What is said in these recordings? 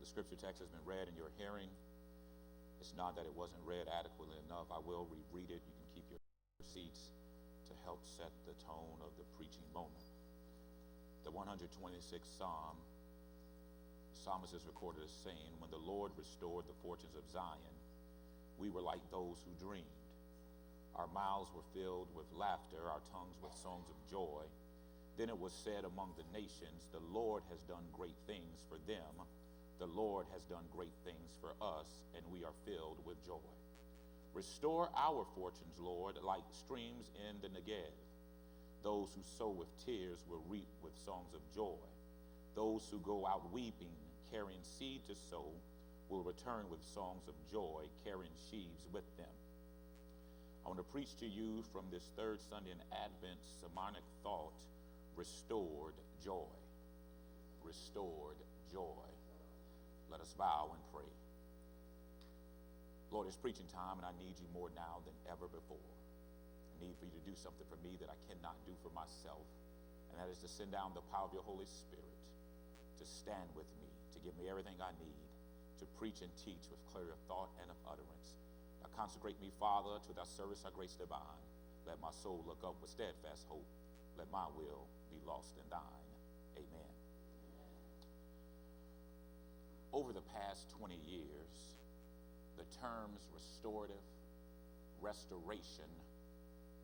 scripture text has been read in your hearing, it's not that it wasn't read adequately enough. I will reread it. You can keep your seats to help set the tone of the preaching moment. The 126th Psalm, psalmist is recorded as saying, when the Lord restored the fortunes of Zion, we were like those who dreamed. Our mouths were filled with laughter, our tongues with songs of joy. Then it was said among the nations, the Lord has done great things for them. The Lord has done great things for us, and we are filled with joy. Restore our fortunes, Lord, like streams in the Negev. Those who sow with tears will reap with songs of joy. Those who go out weeping, carrying seed to sow, will return with songs of joy, carrying sheaves with them. I want to preach to you from this third Sunday in Advent, sermonic thought, restored joy. Restored joy. Let us bow and pray. Lord, it's preaching time, and I need you more now than ever before. I need for you to do something for me that I cannot do for myself, and that is to send down the power of your Holy Spirit to stand with me, to give me everything I need to preach and teach with clarity of thought and of utterance. Now consecrate me, Father, to thy service, thy grace divine. Let my soul look up with steadfast hope. Let my will be lost in thine. Amen. Over the past 20 years, the terms restorative, restoration,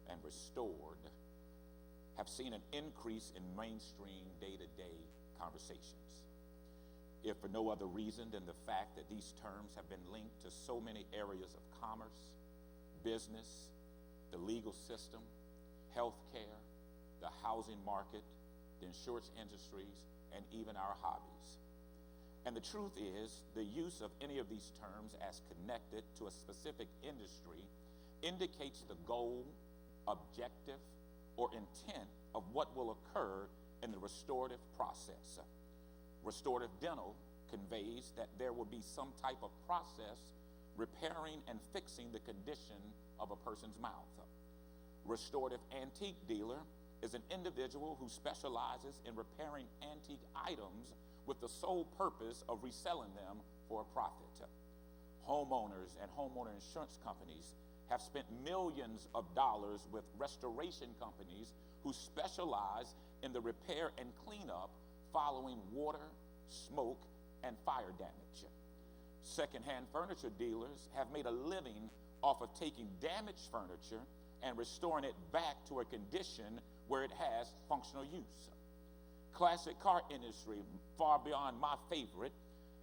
and restored have seen an increase in mainstream day-to-day conversations. If for no other reason than the fact that these terms have been linked to so many areas of commerce, business, the legal system, healthcare, the housing market, the insurance industries, and even our hobbies. And the truth is, the use of any of these terms as connected to a specific industry indicates the goal, objective, or intent of what will occur in the restorative process. Restorative dental conveys that there will be some type of process repairing and fixing the condition of a person's mouth. Restorative antique dealer is an individual who specializes in repairing antique items with the sole purpose of reselling them for a profit. Homeowners and homeowner insurance companies have spent millions of dollars with restoration companies who specialize in the repair and cleanup following water, smoke, and fire damage. Secondhand furniture dealers have made a living off of taking damaged furniture and restoring it back to a condition where it has functional use. Classic car industry, far beyond my favorite,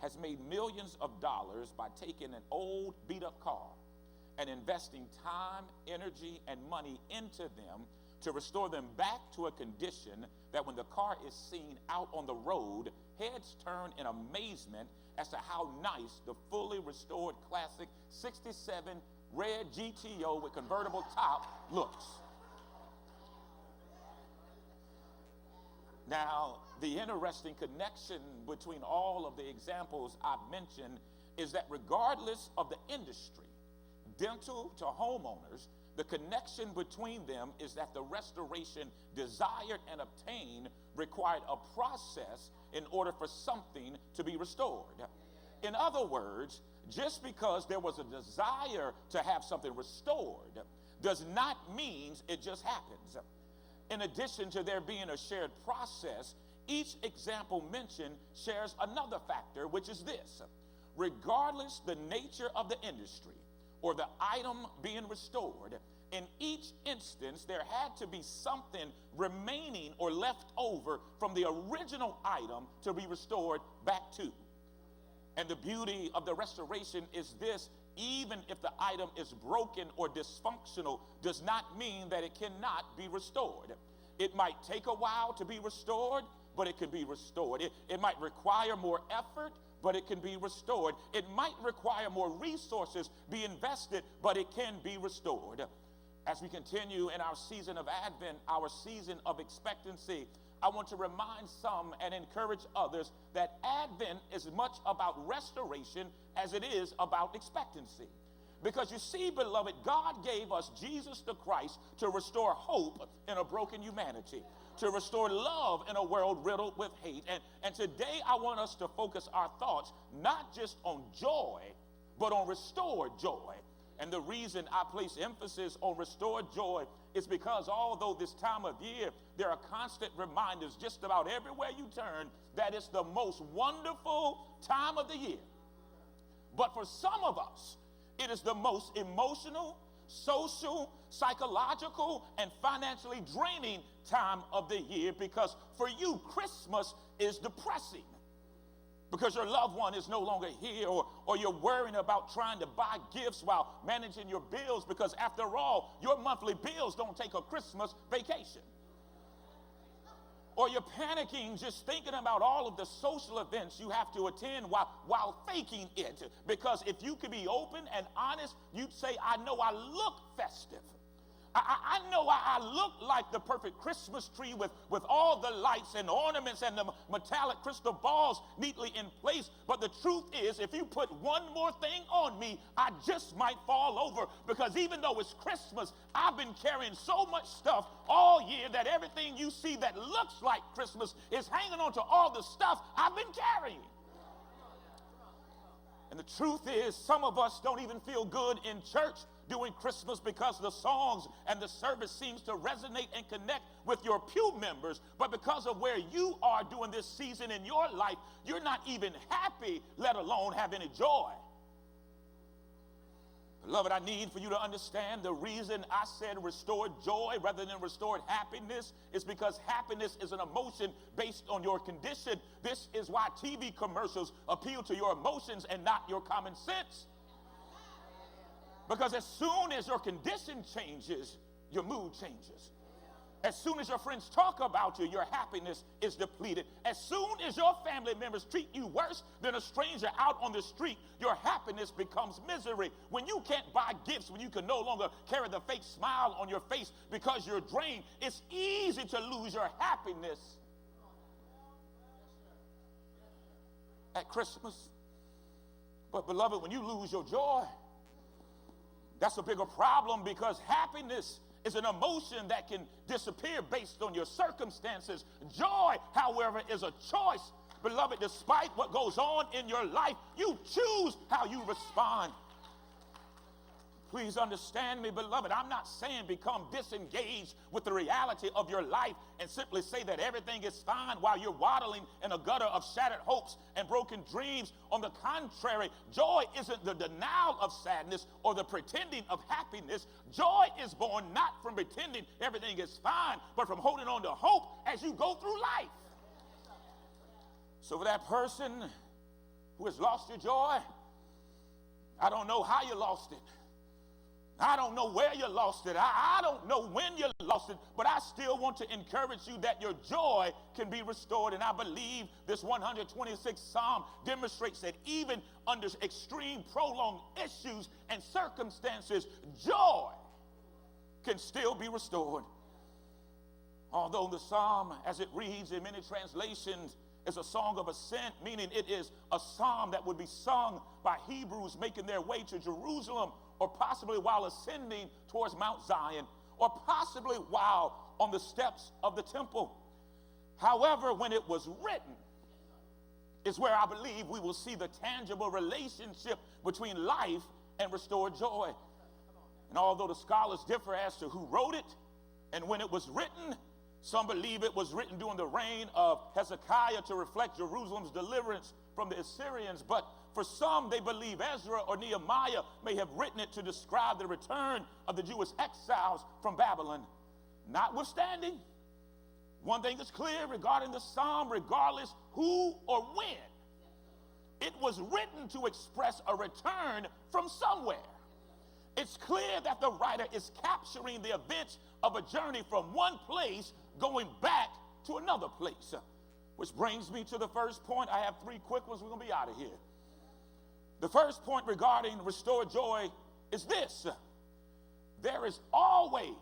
has made millions of dollars by taking an old beat-up car and investing time, energy, and money into them to restore them back to a condition that when the car is seen out on the road, heads turn in amazement as to how nice the fully restored classic 67 red GTO with convertible top looks. Now, the interesting connection between all of the examples I've mentioned is that regardless of the industry, dental to homeowners, the connection between them is that the restoration desired and obtained required a process in order for something to be restored. In other words, just because there was a desire to have something restored does not mean it just happens. In addition to there being a shared process, each example mentioned shares another factor, which is this: regardless the nature of the industry or the item being restored, in each instance there had to be something remaining or left over from the original item to be restored back to. And the beauty of the restoration is this: even if the item is broken or dysfunctional, does not mean that it cannot be restored. It might take a while to be restored, but it can be restored. It might require more effort, but it can be restored. It might require more resources be invested, but it can be restored. As we continue in our season of Advent, our season of expectancy, I want to remind some and encourage others that Advent is much about restoration as it is about expectancy. Because you see, beloved, God gave us Jesus the Christ to restore hope in a broken humanity, to restore love in a world riddled with hate. And today I want us to focus our thoughts not just on joy, but on restored joy. And the reason I place emphasis on restored joy is because although this time of year, there are constant reminders just about everywhere you turn that it's the most wonderful time of the year. But for some of us, it is the most emotional, social, psychological, and financially draining time of the year, because for you, Christmas is depressing because your loved one is no longer here, or you're worrying about trying to buy gifts while managing your bills, because after all, your monthly bills don't take a Christmas vacation. Or you're panicking just thinking about all of the social events you have to attend while faking it. Because if you could be open and honest, you'd say, I know I look festive. I know I look like the perfect Christmas tree with all the lights and ornaments and the metallic crystal balls neatly in place. But the truth is, if you put one more thing on me, I just might fall over. Because even though it's Christmas, I've been carrying so much stuff all year that everything you see that looks like Christmas is hanging on to all the stuff I've been carrying. And the truth is, some of us don't even feel good in church during Christmas because the songs and the service seems to resonate and connect with your pew members. But because of where you are during this season in your life, you're not even happy, let alone have any joy. Beloved, I need for you to understand the reason I said restored joy rather than restored happiness is because happiness is an emotion based on your condition. This is why TV commercials appeal to your emotions and not your common sense. Because as soon as your condition changes, your mood changes. As soon as your friends talk about you, your happiness is depleted. As soon as your family members treat you worse than a stranger out on the street, your happiness becomes misery. When you can't buy gifts, when you can no longer carry the fake smile on your face because you're drained, it's easy to lose your happiness at Christmas. But beloved, when you lose your joy, that's a bigger problem, because happiness is an emotion that can disappear based on your circumstances. Joy, however, is a choice. Beloved, despite what goes on in your life, you choose how you respond. Please understand me, beloved. I'm not saying become disengaged with the reality of your life and simply say that everything is fine while you're waddling in a gutter of shattered hopes and broken dreams. On the contrary, joy isn't the denial of sadness or the pretending of happiness. Joy is born not from pretending everything is fine, but from holding on to hope as you go through life. So for that person who has lost your joy, I don't know how you lost it. I don't know where you lost it. I don't know when you lost it, but I still want to encourage you that your joy can be restored. And I believe this 126th Psalm demonstrates that even under extreme prolonged issues and circumstances, joy can still be restored. Although the Psalm, as it reads in many translations, is a song of ascent, meaning it is a psalm that would be sung by Hebrews making their way to Jerusalem, or possibly while ascending towards Mount Zion, or possibly while on the steps of the temple. However, when it was written, is where I believe we will see the tangible relationship between life and restored joy. And although the scholars differ as to who wrote it and when it was written, some believe it was written during the reign of Hezekiah to reflect Jerusalem's deliverance from the Assyrians. But for some, they believe Ezra or Nehemiah may have written it to describe the return of the Jewish exiles from Babylon. Notwithstanding, one thing is clear regarding the psalm: regardless who or when, it was written to express a return from somewhere. It's clear that the writer is capturing the events of a journey from one place going back to another place. Which brings me to the first point. I have three quick ones. We're going to be out of here. The first point regarding restored joy is this: there is always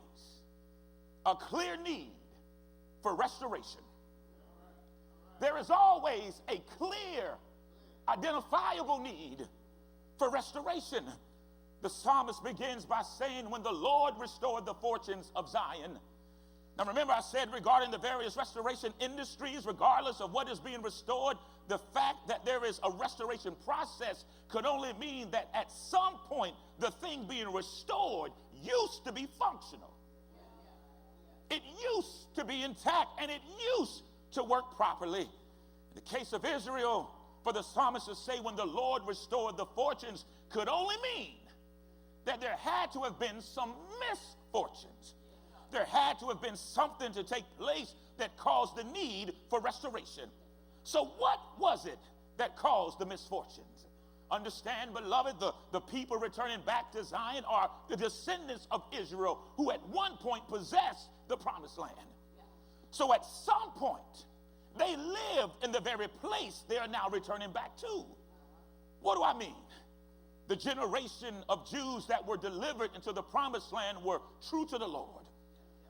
a clear need for restoration. There is always a clear, identifiable need for restoration. The psalmist begins by saying, when the Lord restored the fortunes of Zion. Now remember, I said regarding the various restoration industries, regardless of what is being restored, the fact that there is a restoration process could only mean that at some point the thing being restored used to be functional. It used to be intact, and it used to work properly. In the case of Israel, for the psalmist to say when the Lord restored the fortunes could only mean that there had to have been some misfortunes. There had to have been something to take place that caused the need for restoration. So what was it that caused the misfortunes? Understand, beloved, the people returning back to Zion are the descendants of Israel who at one point possessed the promised land. So at some point, they lived in the very place they are now returning back to. What do I mean? The generation of Jews that were delivered into the promised land were true to the Lord.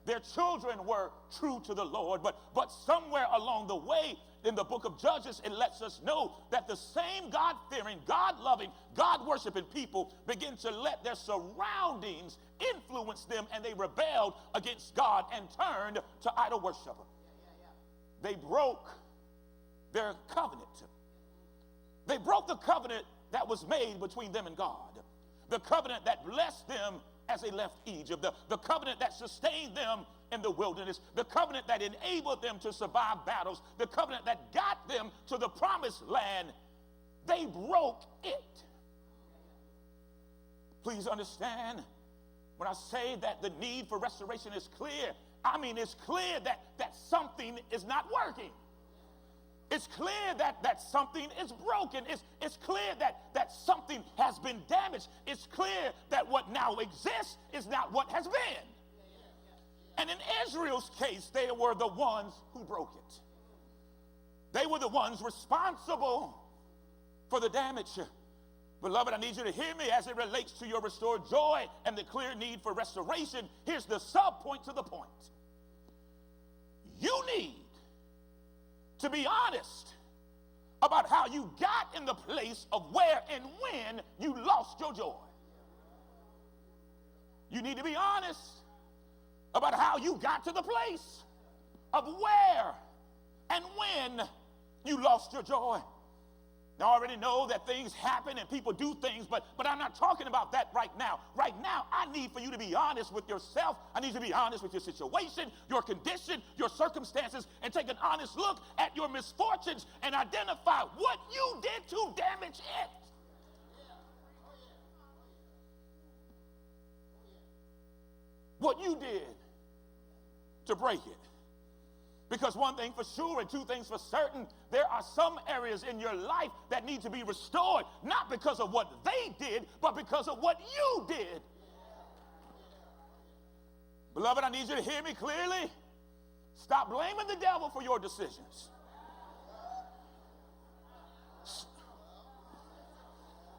Their children were true to the Lord, but somewhere along the way in the book of Judges, it lets us know that the same God-fearing, God-loving, God-worshiping people begin to let their surroundings influence them, and they rebelled against God and turned to idol worship. They broke their covenant. They broke the covenant that was made between them and God, the covenant that blessed them as they left Egypt, the covenant that sustained them in the wilderness, the covenant that enabled them to survive battles, the covenant that got them to the promised land. They broke it. Please understand, when I say that the need for restoration is clear, I mean it's clear that something is not working. It's clear that something is broken. It's clear that something has been damaged. It's clear that what now exists is not what has been. And in Israel's case, they were the ones who broke it. They were the ones responsible for the damage. Beloved, I need you to hear me as it relates to your restored joy and the clear need for restoration. Here's the sub-point to the point. You need to be honest about how you got in the place of where and when you lost your joy. You need to be honest about how you got to the place of where and when you lost your joy. Now, I already know that things happen and people do things, but I'm not talking about that right now. Right now, I need for you to be honest with yourself. I need you to be honest with your situation, your condition, your circumstances, and take an honest look at your misfortunes and identify what you did to damage it. What you did to break it. Because one thing for sure and two things for certain, there are some areas in your life that need to be restored, not because of what they did, but because of what you did. Beloved, I need you to hear me clearly. Stop blaming the devil for your decisions.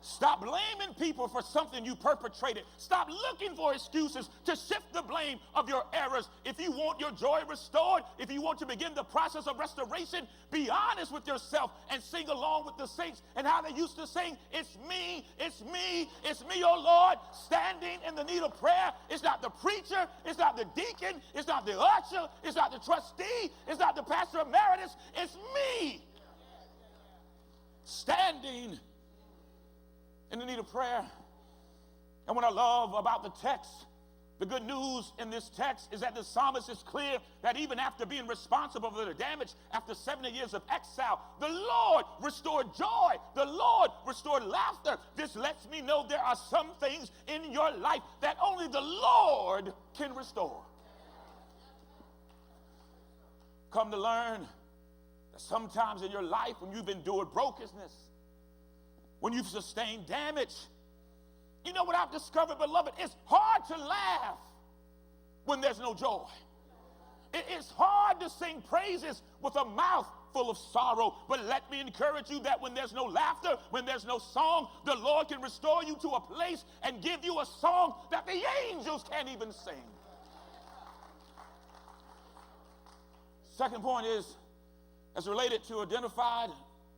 Stop blaming people for something you perpetrated. Stop looking for excuses to shift the blame of your errors. If you want your joy restored, if you want to begin the process of restoration, be honest with yourself and sing along with the saints and how they used to sing, it's me, it's me, it's me, oh Lord, standing in the need of prayer. It's not the preacher, it's not the deacon, it's not the usher, it's not the trustee, it's not the pastor emeritus, it's me standing in the need of prayer. And what I love about the text, the good news in this text is that the psalmist is clear that even after being responsible for the damage, after 70 years of exile, the Lord restored joy. The Lord restored laughter. This lets me know there are some things in your life that only the Lord can restore. Come to learn that sometimes in your life when you've endured brokenness, when you've sustained damage, you know what I've discovered, beloved? It's hard to laugh when there's no joy. It's hard to sing praises with a mouth full of sorrow. But let me encourage you that when there's no laughter, when there's no song, the Lord can restore you to a place and give you a song that the angels can't even sing. Second point is, as related to identified,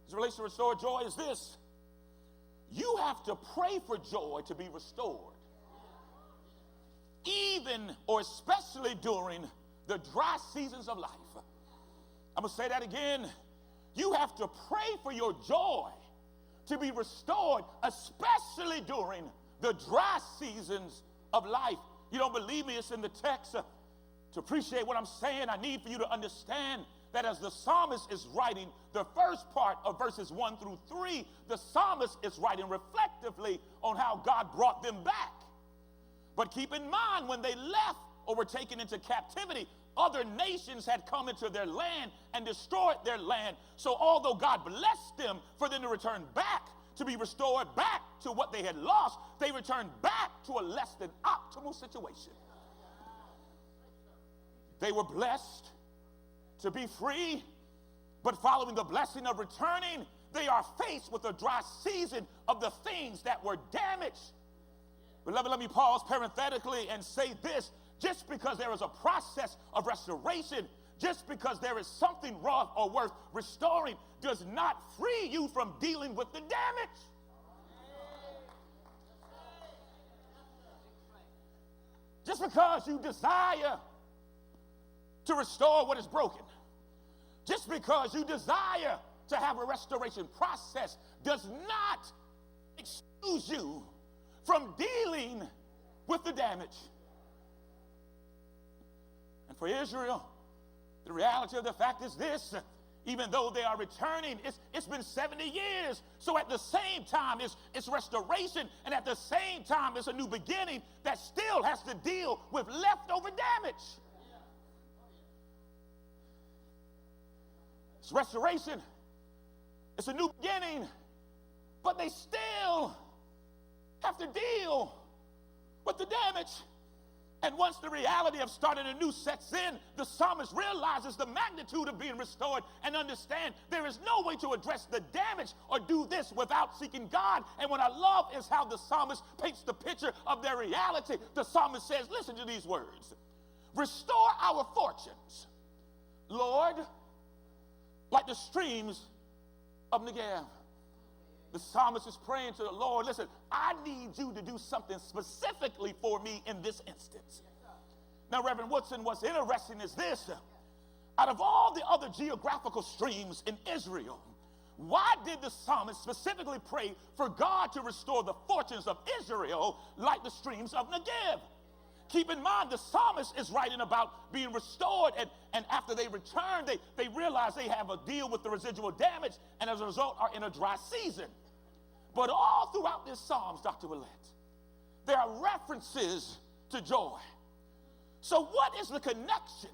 as it relates to restored joy, is this. You have to pray for joy to be restored, even or especially during the dry seasons of life. I'm going to say that again. You have to pray for your joy to be restored, especially during the dry seasons of life. You don't believe me? It's in the text. To appreciate what I'm saying, I need for you to understand that as the psalmist is writing the first part of verses 1 through 3, the psalmist is writing reflectively on how God brought them back. But keep in mind, when they left or were taken into captivity, other nations had come into their land and destroyed their land. So although God blessed them for them to return back, to be restored back to what they had lost, they returned back to a less than optimal situation. They were blessed to be free, but following the blessing of returning, they are faced with a dry season of the things that were damaged. Beloved, let me pause parenthetically and say this. Just because there is a process of restoration, just because there is something wrong or worth restoring, does not free you from dealing with the damage. Just because you desire to restore what is broken, just because you desire to have a restoration process, does not excuse you from dealing with the damage. And for Israel, the reality of the fact is this: even though they are returning, it's been 70 years. So at the same time, it's restoration, and at the same time, it's a new beginning that still has to deal with leftover damage. It's restoration. It's a new beginning, but they still have to deal with the damage. And once the reality of starting anew sets in, the psalmist realizes the magnitude of being restored and understand there is no way to address the damage or do this without seeking God. And what I love is how the psalmist paints the picture of their reality. The psalmist says, listen to these words: restore our fortunes, Lord, like the streams of Negev. The psalmist is praying to the Lord, listen, I need you to do something specifically for me in this instance. Now, Reverend Woodson, what's interesting is this: out of all the other geographical streams in Israel, why did the psalmist specifically pray for God to restore the fortunes of Israel like the streams of Negev? Keep in mind, the psalmist is writing about being restored, and after they return, they realize they have a deal with the residual damage, and as a result are in a dry season. But all throughout this Psalms, Dr. Willett, there are references to joy. So what is the connection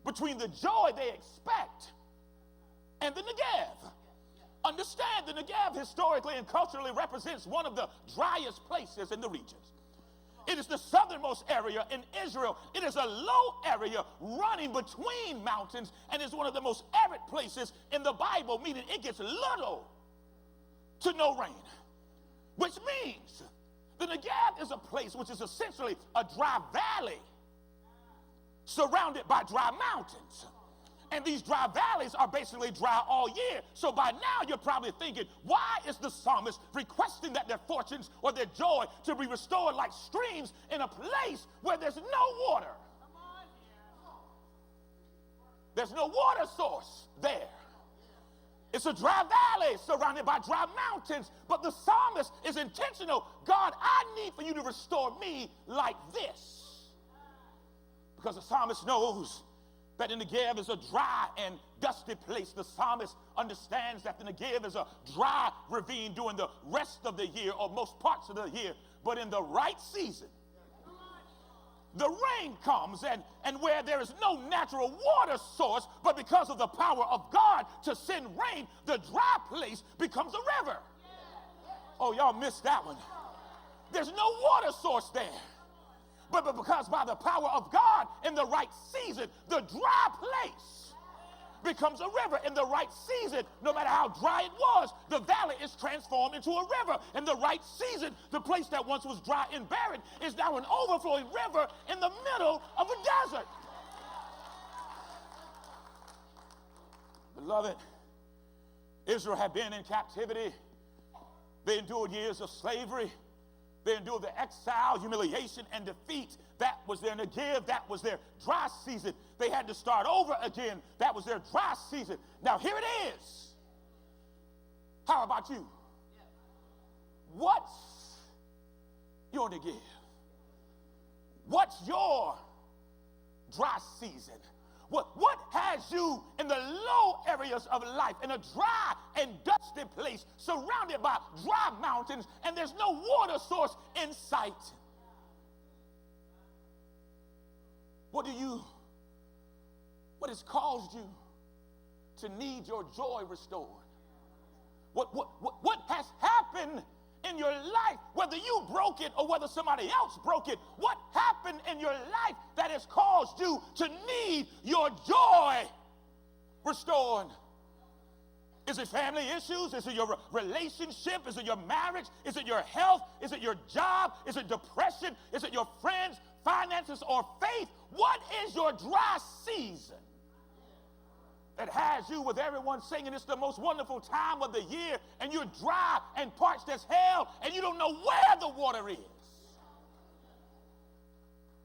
between the joy they expect and the Negev? Understand, the Negev historically and culturally represents one of the driest places in the regions. It is the southernmost area in Israel. It is a low area running between mountains, and is one of the most arid places in the Bible, meaning it gets little to no rain, which means the Negev is a place which is essentially a dry valley surrounded by dry mountains. And these dry valleys are basically dry all year. So by now you're probably thinking, why is the psalmist requesting that their fortunes or their joy to be restored like streams in a place where there's no water? There's no water source there. It's a dry valley surrounded by dry mountains, but the psalmist is intentional. God, I need for you to restore me like this. Because the psalmist knows that the Negev is a dry and dusty place. The psalmist understands that the Negev is a dry ravine during the rest of the year or most parts of the year. But in the right season, the rain comes, and where there is no natural water source, but because of the power of God to send rain, the dry place becomes a river. Oh, y'all missed that one. There's no water source there. But because by the power of God in the right season, the dry place becomes a river. In the right season, no matter how dry it was, the valley is transformed into a river. In the right season, the place that once was dry and barren is now an overflowing river in the middle of a desert. Beloved, Israel had been in captivity. They endured years of slavery. They endured the exile, humiliation, and defeat. That was their Negev. That was their dry season. They had to start over again. That was their dry season. Now here it is. How about you? What's your Negev? What's your dry season? What has you in the low areas of life, in a dry and dusty place, surrounded by dry mountains, and there's no water source in sight? What has caused you to need your joy restored? What has happened in your life, whether you broke it or whether somebody else broke it? What happened in your life that has caused you to need your joy restored? Is it family issues? Is it your relationship? Is it your marriage? Is it your health? Is it your job? Is it depression? Is it your friends, finances, or faith? What is your dry season that has you with everyone singing it's the most wonderful time of the year, and you're dry and parched as hell, and you don't know where the water is?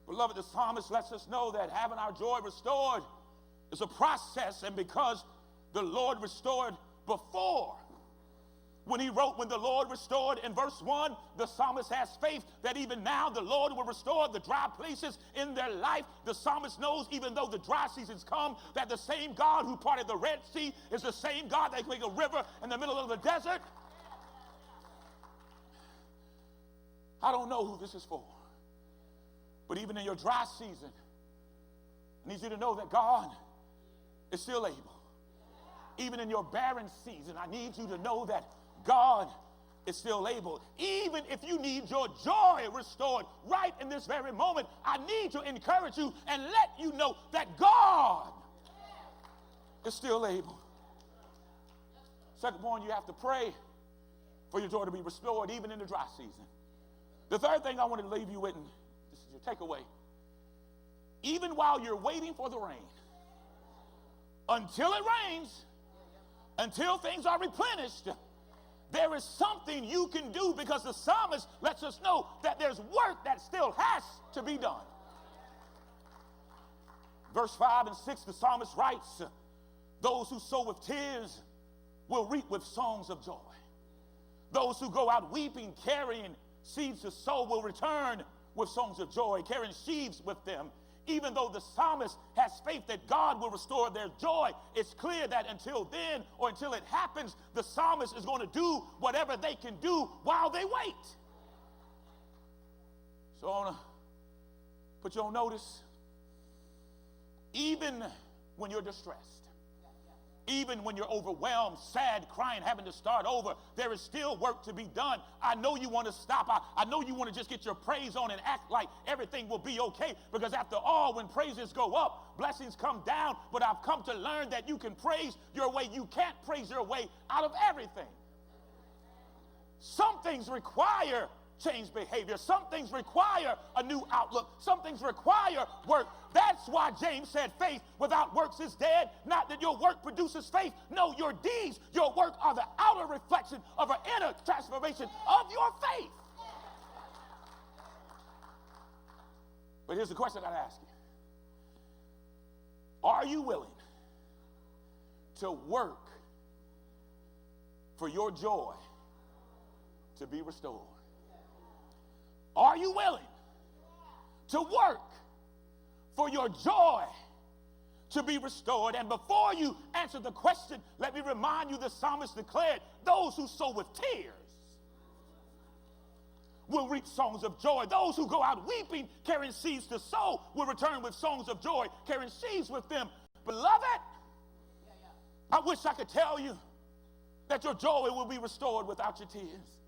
Beloved, the psalmist lets us know that having our joy restored is a process, and because the Lord restored before, when the Lord restored in verse 1, the psalmist has faith that even now the Lord will restore the dry places in their life. The psalmist knows, even though the dry seasons come, that the same God who parted the Red Sea is the same God that can make a river in the middle of the desert. I don't know who this is for, but even in your dry season, I need you to know that God is still able. Even in your barren season, I need you to know that God is still able. Even if you need your joy restored right in this very moment, I need to encourage you and let you know that God is still able. Second point, you have to pray for your joy to be restored even in the dry season. The third thing I wanted to leave you with, and this is your takeaway, even while you're waiting for the rain, until it rains, until things are replenished, there is something you can do, because the psalmist lets us know that there's work that still has to be done. Verse 5 and 6, the psalmist writes, those who sow with tears will reap with songs of joy. Those who go out weeping, carrying seeds to sow, will return with songs of joy, carrying sheaves with them. Even though the psalmist has faith that God will restore their joy, it's clear that until then, or until it happens, the psalmist is going to do whatever they can do while they wait. So I want to put you on notice. Even when you're distressed, even when you're overwhelmed, sad, crying, having to start over, there is still work to be done. I know you want to stop. I know you want to just get your praise on and act like everything will be okay, because after all, when praises go up, blessings come down. But I've come to learn that you can praise your way. You can't praise your way out of everything. Some things require change behavior. Some things require a new outlook. Some things require work. That's why James said faith without works is dead. Not that your work produces faith. No, your deeds, your work are the outer reflection of an inner transformation of your faith. But here's the question I got to ask you. Are you willing to work for your joy to be restored? Are you willing to work for your joy to be restored? And before you answer the question, let me remind you the psalmist declared, those who sow with tears will reap songs of joy. Those who go out weeping, carrying seeds to sow, will return with songs of joy, carrying sheaves with them. Beloved, I wish I could tell you that your joy will be restored without your tears.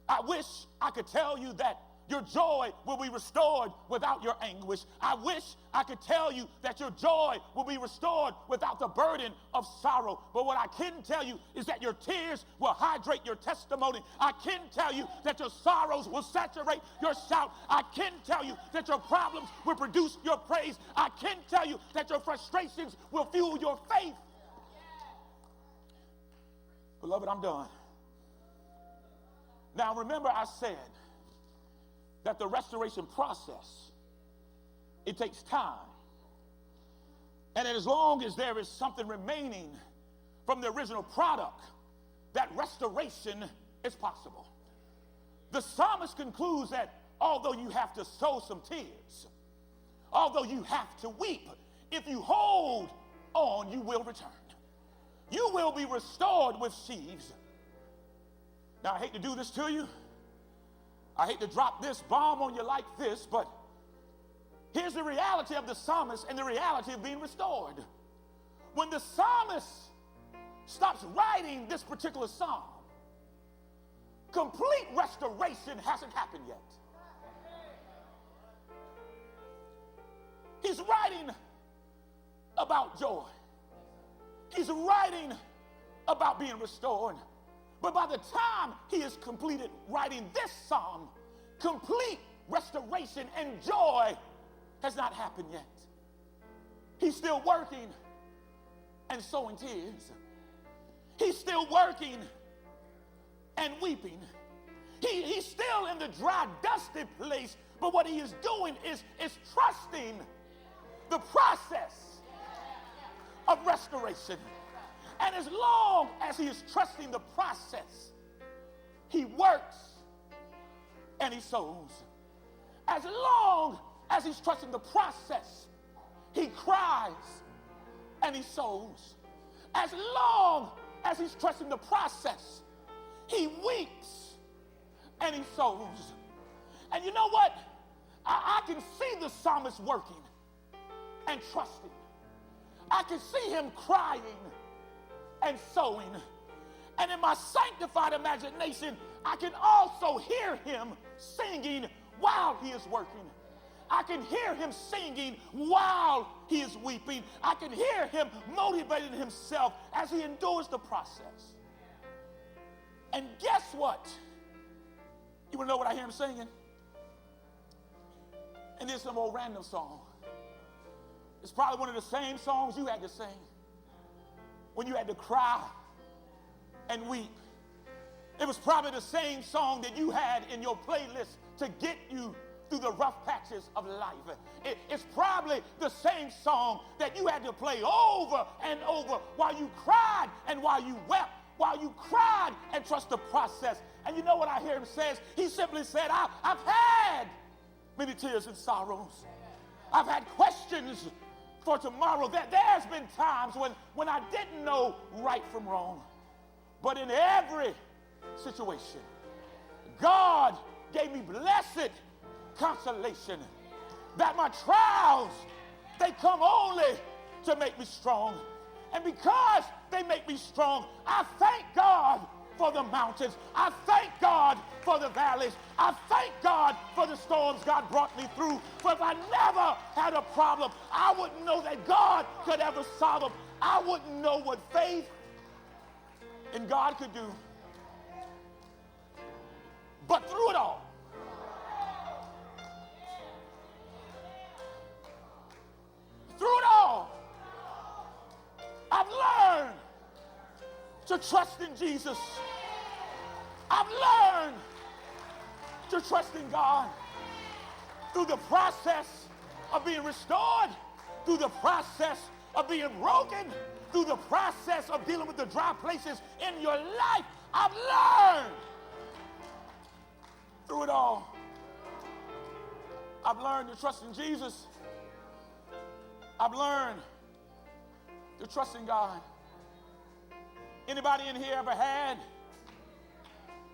I wish I could tell you that your joy will be restored without your anguish. I wish I could tell you that your joy will be restored without the burden of sorrow. But what I can tell you is that your tears will hydrate your testimony. I can tell you that your sorrows will saturate your shout. I can tell you that your problems will produce your praise. I can tell you that your frustrations will fuel your faith. Beloved, I'm done. Now remember, I said that the restoration process, it takes time. And as long as there is something remaining from the original product, that restoration is possible. The psalmist concludes that although you have to sow some tears, although you have to weep, if you hold on, you will return. You will be restored with sheaves. Now, I hate to do this to you. I hate to drop this bomb on you like this, but here's the reality of the psalmist and the reality of being restored. When the psalmist stops writing this particular psalm, complete restoration hasn't happened yet. He's writing about joy. He's writing about being restored. But by the time he has completed writing this psalm, complete restoration and joy has not happened yet. He's still working and sowing tears. He's still working and weeping. He's still in the dry, dusty place, but what he is doing is trusting the process of restoration. And as long as he is trusting the process, he works and he sows. As long as he's trusting the process, he cries and he sows. As long as he's trusting the process, he weeps and he sows. And you know what? I can see the psalmist working and trusting. I can see him crying and sowing. And in my sanctified imagination, I can also hear him singing while he is working. I can hear him singing while he is weeping. I can hear him motivating himself as he endures the process. And guess what? You want to know what I hear him singing? And there's some old random song. It's probably one of the same songs you had to sing when you had to cry and weep. It was probably the same song that you had in your playlist to get you through the rough patches of life. It's probably the same song that you had to play over and over while you cried and while you wept, while you cried and trust the process. And you know what I hear him say? He simply said, I've had many tears and sorrows. I've had questions for tomorrow. There's been times when I didn't know right from wrong. But in every situation, God gave me blessed consolation that my trials, they come only to make me strong. And because they make me strong, I thank God for the mountains. I thank God for the valleys. I thank God for the storms God brought me through. For if I never had a problem, I wouldn't know that God could ever solve them. I wouldn't know what faith in God could do. But through it all, I've learned to trust in Jesus. I've learned to trust in God through the process of being restored, through the process of being broken, through the process of dealing with the dry places in your life. I've learned through it all. I've learned to trust in Jesus. I've learned to trust in God. Anybody in here ever had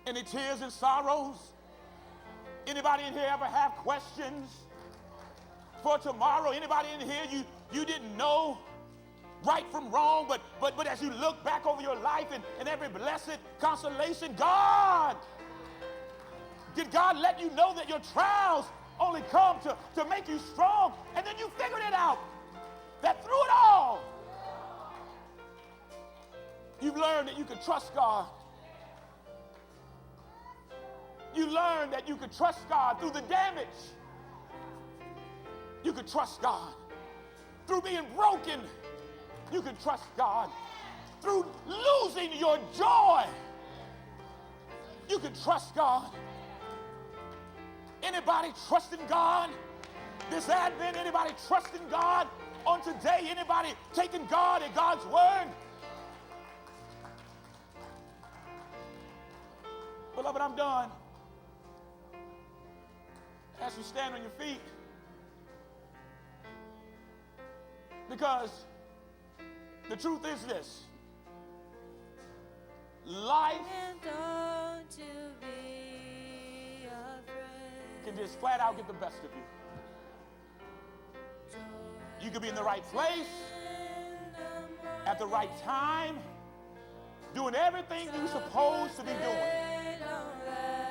any tears and sorrows? Anybody in here ever have questions for tomorrow? Anybody in here you didn't know right from wrong, but as you look back over your life and every blessed consolation, did God let you know that your trials only come to make you strong? And then you figured it out, that through it all, you've learned that you could trust God. You learned that you could trust God through the damage. You could trust God. Through being broken, you could trust God. Through losing your joy, you could trust God. Anybody trusting God this Advent? Anybody trusting God on today? Anybody taking God at God's word? Beloved, I'm done. As you stand on your feet, because the truth is this: life can just flat out get the best of you. You could be in the right place at the right time, doing everything you're supposed to be doing,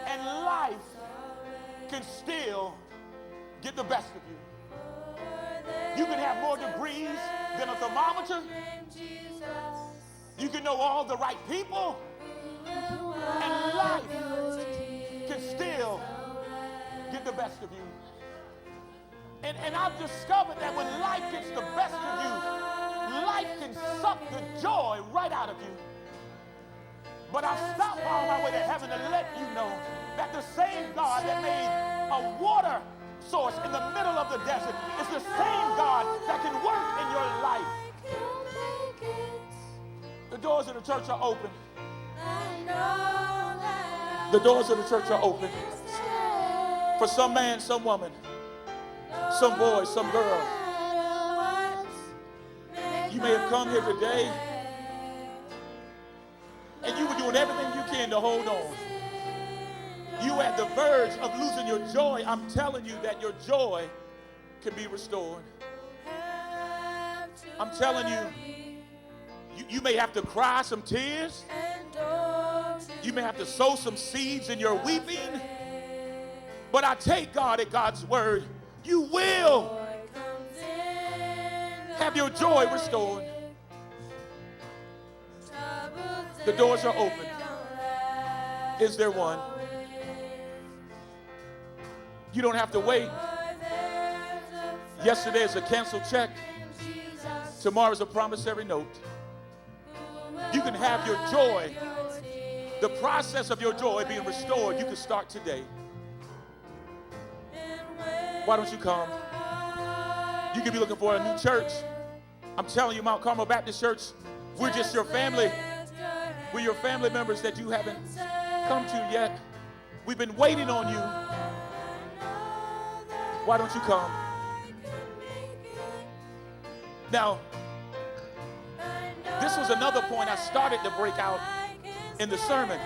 and life can still get the best of you. You can have more degrees than a thermometer. You can know all the right people, and life can still get the best of you. And I've discovered that when life gets the best of you, life can suck the joy right out of you. But I stopped on my way to heaven to let you know that the same God that made a water source in the middle of the desert is the same God that can work in your life. The doors of the church are open. The doors of the church are open. For some man, some woman, some boy, some girl. You may have come here today and you were doing everything you can to hold on. You were at the verge of losing your joy. I'm telling you that your joy can be restored. I'm telling you, you may have to cry some tears. You may have to sow some seeds in your weeping. But I take God at God's word. You will have your joy restored. The doors are open. Is there one? You don't have to wait. Yesterday is a canceled check. Tomorrow is a promissory note. You can have your joy, the process of your joy being restored. You can start today. Why don't you come? You could be looking for a new church. I'm telling you, Mount Carmel Baptist Church, we're just your family. We're your family members that you haven't come to yet. We've been waiting on you. Why don't you come? Now, this was another point I started to break out in the sermon.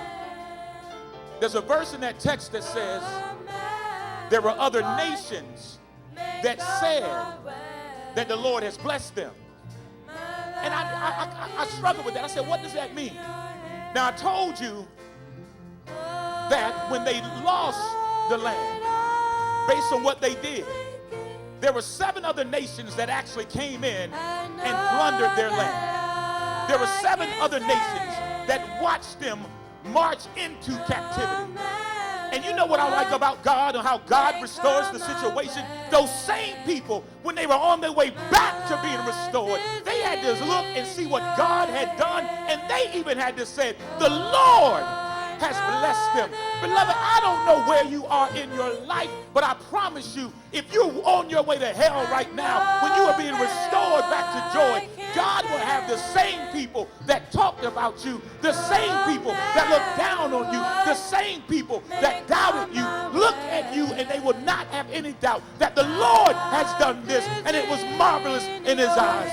There's a verse in that text that says there were other nations that said that the Lord has blessed them. And I struggled with that. I said, what does that mean? Now, I told you that when they lost the land, based on what they did, there were 7 other nations that actually came in and plundered their land. There were 7 other nations that watched them march into captivity. And you know what I like about God and how God restores the situation? Those same people, when they were on their way back to being restored, they had to look and see what God had done, and they even had to say, the Lord has blessed them. Beloved, I don't know where you are in your life, but I promise you, if you're on your way to hell right now, when you are being restored back to joy, God will have the same people that talked about you, the same people that looked down on you, the same people that doubted you, look at you and they will not have any doubt that the Lord has done this and it was marvelous in his eyes.